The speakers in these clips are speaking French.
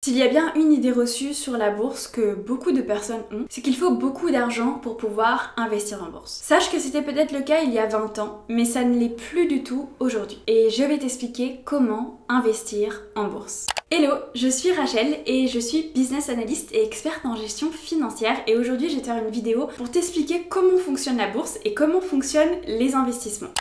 S'il y a bien une idée reçue sur la bourse que beaucoup de personnes ont, c'est qu'il faut beaucoup d'argent pour pouvoir investir en bourse. Sache que c'était peut-être le cas il y a 20 ans, mais ça ne l'est plus du tout aujourd'hui. Et je vais t'expliquer comment investir en bourse. Hello, je suis Rachel et je suis business analyst et experte en gestion financière et aujourd'hui je vais te faire une vidéo pour t'expliquer comment fonctionne la bourse et comment fonctionnent les investissements.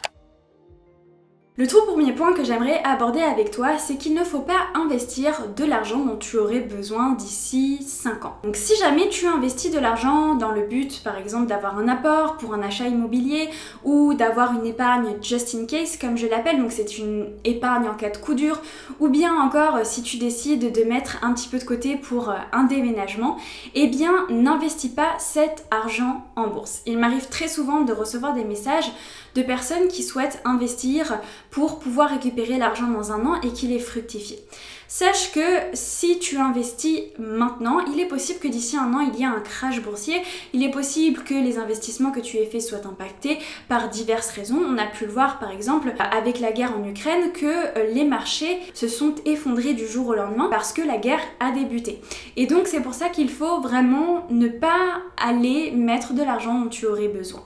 Le tout premier point que j'aimerais aborder avec toi, c'est qu'il ne faut pas investir de l'argent dont tu aurais besoin d'ici 5 ans. Donc si jamais tu investis de l'argent dans le but par exemple d'avoir un apport pour un achat immobilier ou d'avoir une épargne just in case comme je l'appelle, donc c'est une épargne en cas de coup dur, ou bien encore si tu décides de mettre un petit peu de côté pour un déménagement, eh bien n'investis pas cet argent en bourse. Il m'arrive très souvent de recevoir des messages de personnes qui souhaitent investir pour pouvoir récupérer l'argent dans un an et qu'il est fructifié. Sache que si tu investis maintenant, il est possible que d'ici un an, il y ait un crash boursier. Il est possible que les investissements que tu aies faits soient impactés par diverses raisons. On a pu le voir par exemple avec la guerre en Ukraine que les marchés se sont effondrés du jour au lendemain parce que la guerre a débuté. Et donc c'est pour ça qu'il faut vraiment ne pas aller mettre de l'argent dont tu aurais besoin.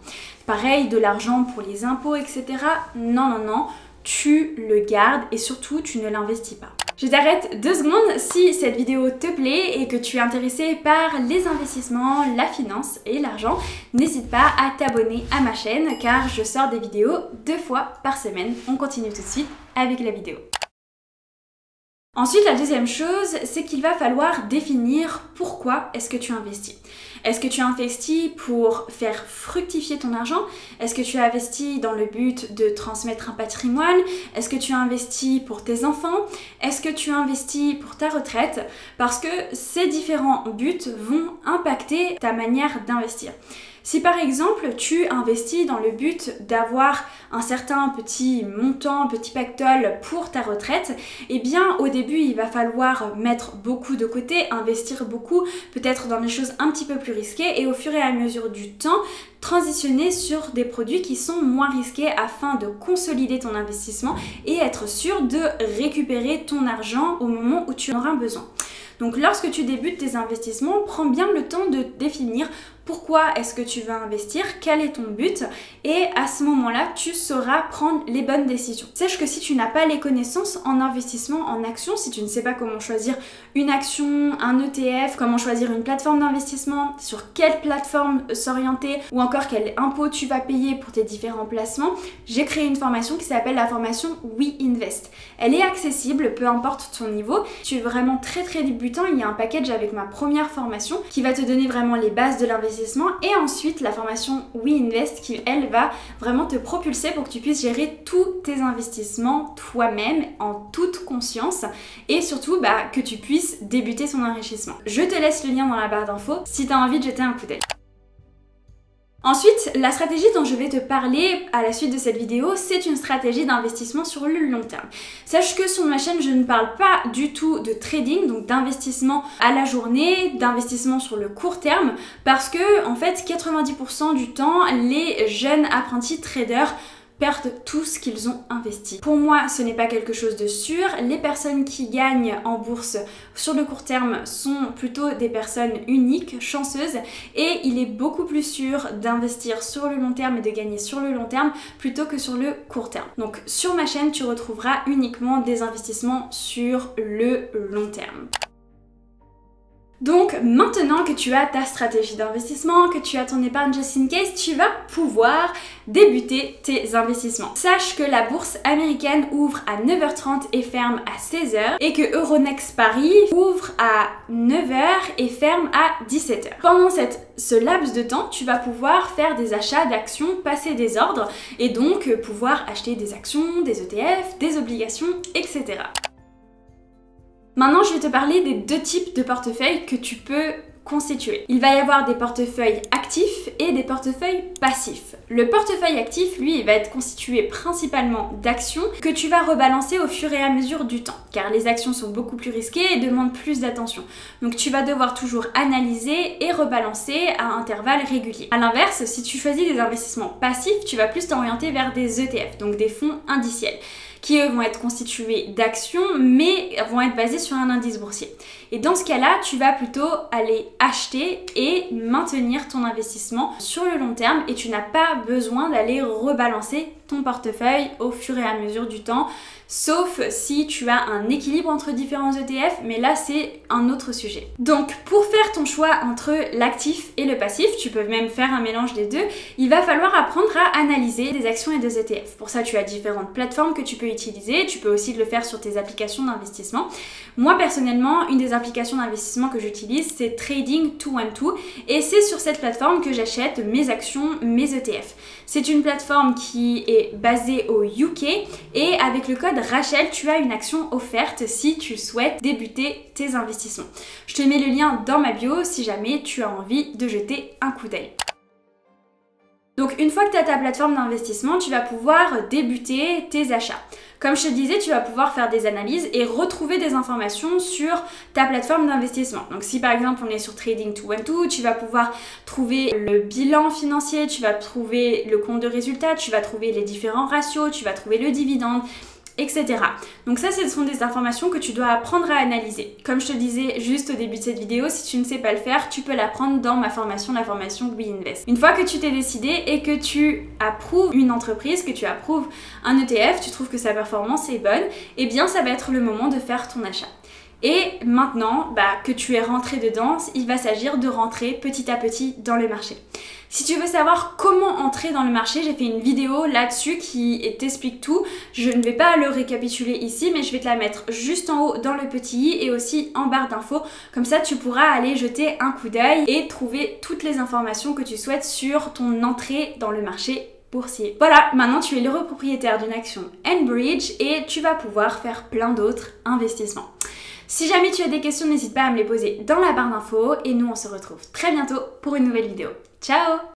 Pareil, de l'argent pour les impôts, etc. Non, tu le gardes et surtout tu ne l'investis pas. Je t'arrête 2 secondes. Si cette vidéo te plaît et que tu es intéressé par les investissements, la finance et l'argent, n'hésite pas à t'abonner à ma chaîne car je sors des vidéos 2 fois par semaine. On continue tout de suite avec la vidéo. Ensuite, la deuxième chose, c'est qu'il va falloir définir pourquoi est-ce que tu investis. Est-ce que tu investis pour faire fructifier ton argent? Est-ce que tu investis dans le but de transmettre un patrimoine? Est-ce que tu investis pour tes enfants? Est-ce que tu investis pour ta retraite? Parce que ces différents buts vont impacter ta manière d'investir. Si par exemple tu investis dans le but d'avoir un certain petit montant, petit pactole pour ta retraite, eh bien au début il va falloir mettre beaucoup de côté, investir beaucoup, peut-être dans des choses un petit peu plus risquées et au fur et à mesure du temps, transitionner sur des produits qui sont moins risqués afin de consolider ton investissement et être sûr de récupérer ton argent au moment où tu en auras besoin. Donc lorsque tu débutes tes investissements, prends bien le temps de définir pourquoi est-ce que tu veux investir, quel est ton but et à ce moment-là, tu sauras prendre les bonnes décisions. Sache que si tu n'as pas les connaissances en investissement, en action, si tu ne sais pas comment choisir une action, un ETF, comment choisir une plateforme d'investissement, sur quelle plateforme s'orienter ou encore quel impôt tu vas payer pour tes différents placements, j'ai créé une formation qui s'appelle la formation WeInvest. Elle est accessible, peu importe ton niveau. Si tu es vraiment très débutant, il y a un package avec ma première formation qui va te donner vraiment les bases de l'investissement et ensuite la formation WeInvest qui elle va vraiment te propulser pour que tu puisses gérer tous tes investissements toi-même en toute conscience et surtout que tu puisses débuter ton enrichissement. Je te laisse le lien dans la barre d'infos si tu as envie de jeter un coup d'œil. Ensuite, la stratégie dont je vais te parler à la suite de cette vidéo, c'est une stratégie d'investissement sur le long terme. Sache que sur ma chaîne, je ne parle pas du tout de trading, donc d'investissement à la journée, d'investissement sur le court terme, parce que en fait, 90% du temps, les jeunes apprentis traders perdent tout ce qu'ils ont investi. Pour moi, ce n'est pas quelque chose de sûr. Les personnes qui gagnent en bourse sur le court terme sont plutôt des personnes uniques, chanceuses, et il est beaucoup plus sûr d'investir sur le long terme et de gagner sur le long terme plutôt que sur le court terme. Donc sur ma chaîne, tu retrouveras uniquement des investissements sur le long terme. Donc maintenant que tu as ta stratégie d'investissement, que tu as ton épargne just in case, tu vas pouvoir débuter tes investissements. Sache que la bourse américaine ouvre à 9h30 et ferme à 16h et que Euronext Paris ouvre à 9h et ferme à 17h. Pendant ce laps de temps, tu vas pouvoir faire des achats d'actions, passer des ordres et donc pouvoir acheter des actions, des ETF, des obligations, etc. Maintenant, je vais te parler des 2 types de portefeuilles que tu peux constituer. Il va y avoir des portefeuilles actifs et des portefeuilles passifs. Le portefeuille actif, lui, il va être constitué principalement d'actions que tu vas rebalancer au fur et à mesure du temps, car les actions sont beaucoup plus risquées et demandent plus d'attention. Donc tu vas devoir toujours analyser et rebalancer à intervalles réguliers. A l'inverse, si tu choisis des investissements passifs, tu vas plus t'orienter vers des ETF, donc des fonds indiciels, qui eux vont être constitués d'actions mais vont être basés sur un indice boursier. Et dans ce cas-là, tu vas plutôt aller acheter et maintenir ton investissement sur le long terme et tu n'as pas besoin d'aller rebalancer ton portefeuille au fur et à mesure du temps, sauf si tu as un équilibre entre différents ETF, mais là c'est un autre sujet. Donc pour faire ton choix entre l'actif et le passif, tu peux même faire un mélange des deux, il va falloir apprendre à analyser des actions et des ETF. Pour ça tu as différentes plateformes que tu peux utiliser, tu peux aussi le faire sur tes applications d'investissement. Moi personnellement, une des applications d'investissement que j'utilise c'est Trading212 et c'est sur cette plateforme que j'achète mes actions, mes ETF. C'est une plateforme qui est basée au UK et avec le code Rachel, tu as une action offerte si tu souhaites débuter tes investissements. Je te mets le lien dans ma bio si jamais tu as envie de jeter un coup d'œil. Donc une fois que tu as ta plateforme d'investissement, tu vas pouvoir débuter tes achats. Comme je te disais, tu vas pouvoir faire des analyses et retrouver des informations sur ta plateforme d'investissement. Donc si par exemple on est sur Trading212, tu vas pouvoir trouver le bilan financier, tu vas trouver le compte de résultat, tu vas trouver les différents ratios, tu vas trouver le dividende, etc. Donc ça, ce sont des informations que tu dois apprendre à analyser. Comme je te disais juste au début de cette vidéo, si tu ne sais pas le faire, tu peux l'apprendre dans ma formation, la formation WeInvest. Une fois que tu t'es décidé et que tu approuves une entreprise, que tu approuves un ETF, tu trouves que sa performance est bonne, eh bien ça va être le moment de faire ton achat. Et maintenant que tu es rentré dedans, il va s'agir de rentrer petit à petit dans le marché. Si tu veux savoir comment entrer dans le marché, j'ai fait une vidéo là-dessus qui t'explique tout. Je ne vais pas le récapituler ici, mais je vais te la mettre juste en haut dans le petit i et aussi en barre d'infos. Comme ça, tu pourras aller jeter un coup d'œil et trouver toutes les informations que tu souhaites sur ton entrée dans le marché boursier. Voilà, maintenant tu es le propriétaire d'une action Enbridge et tu vas pouvoir faire plein d'autres investissements. Si jamais tu as des questions, n'hésite pas à me les poser dans la barre d'infos et nous on se retrouve très bientôt pour une nouvelle vidéo. Ciao!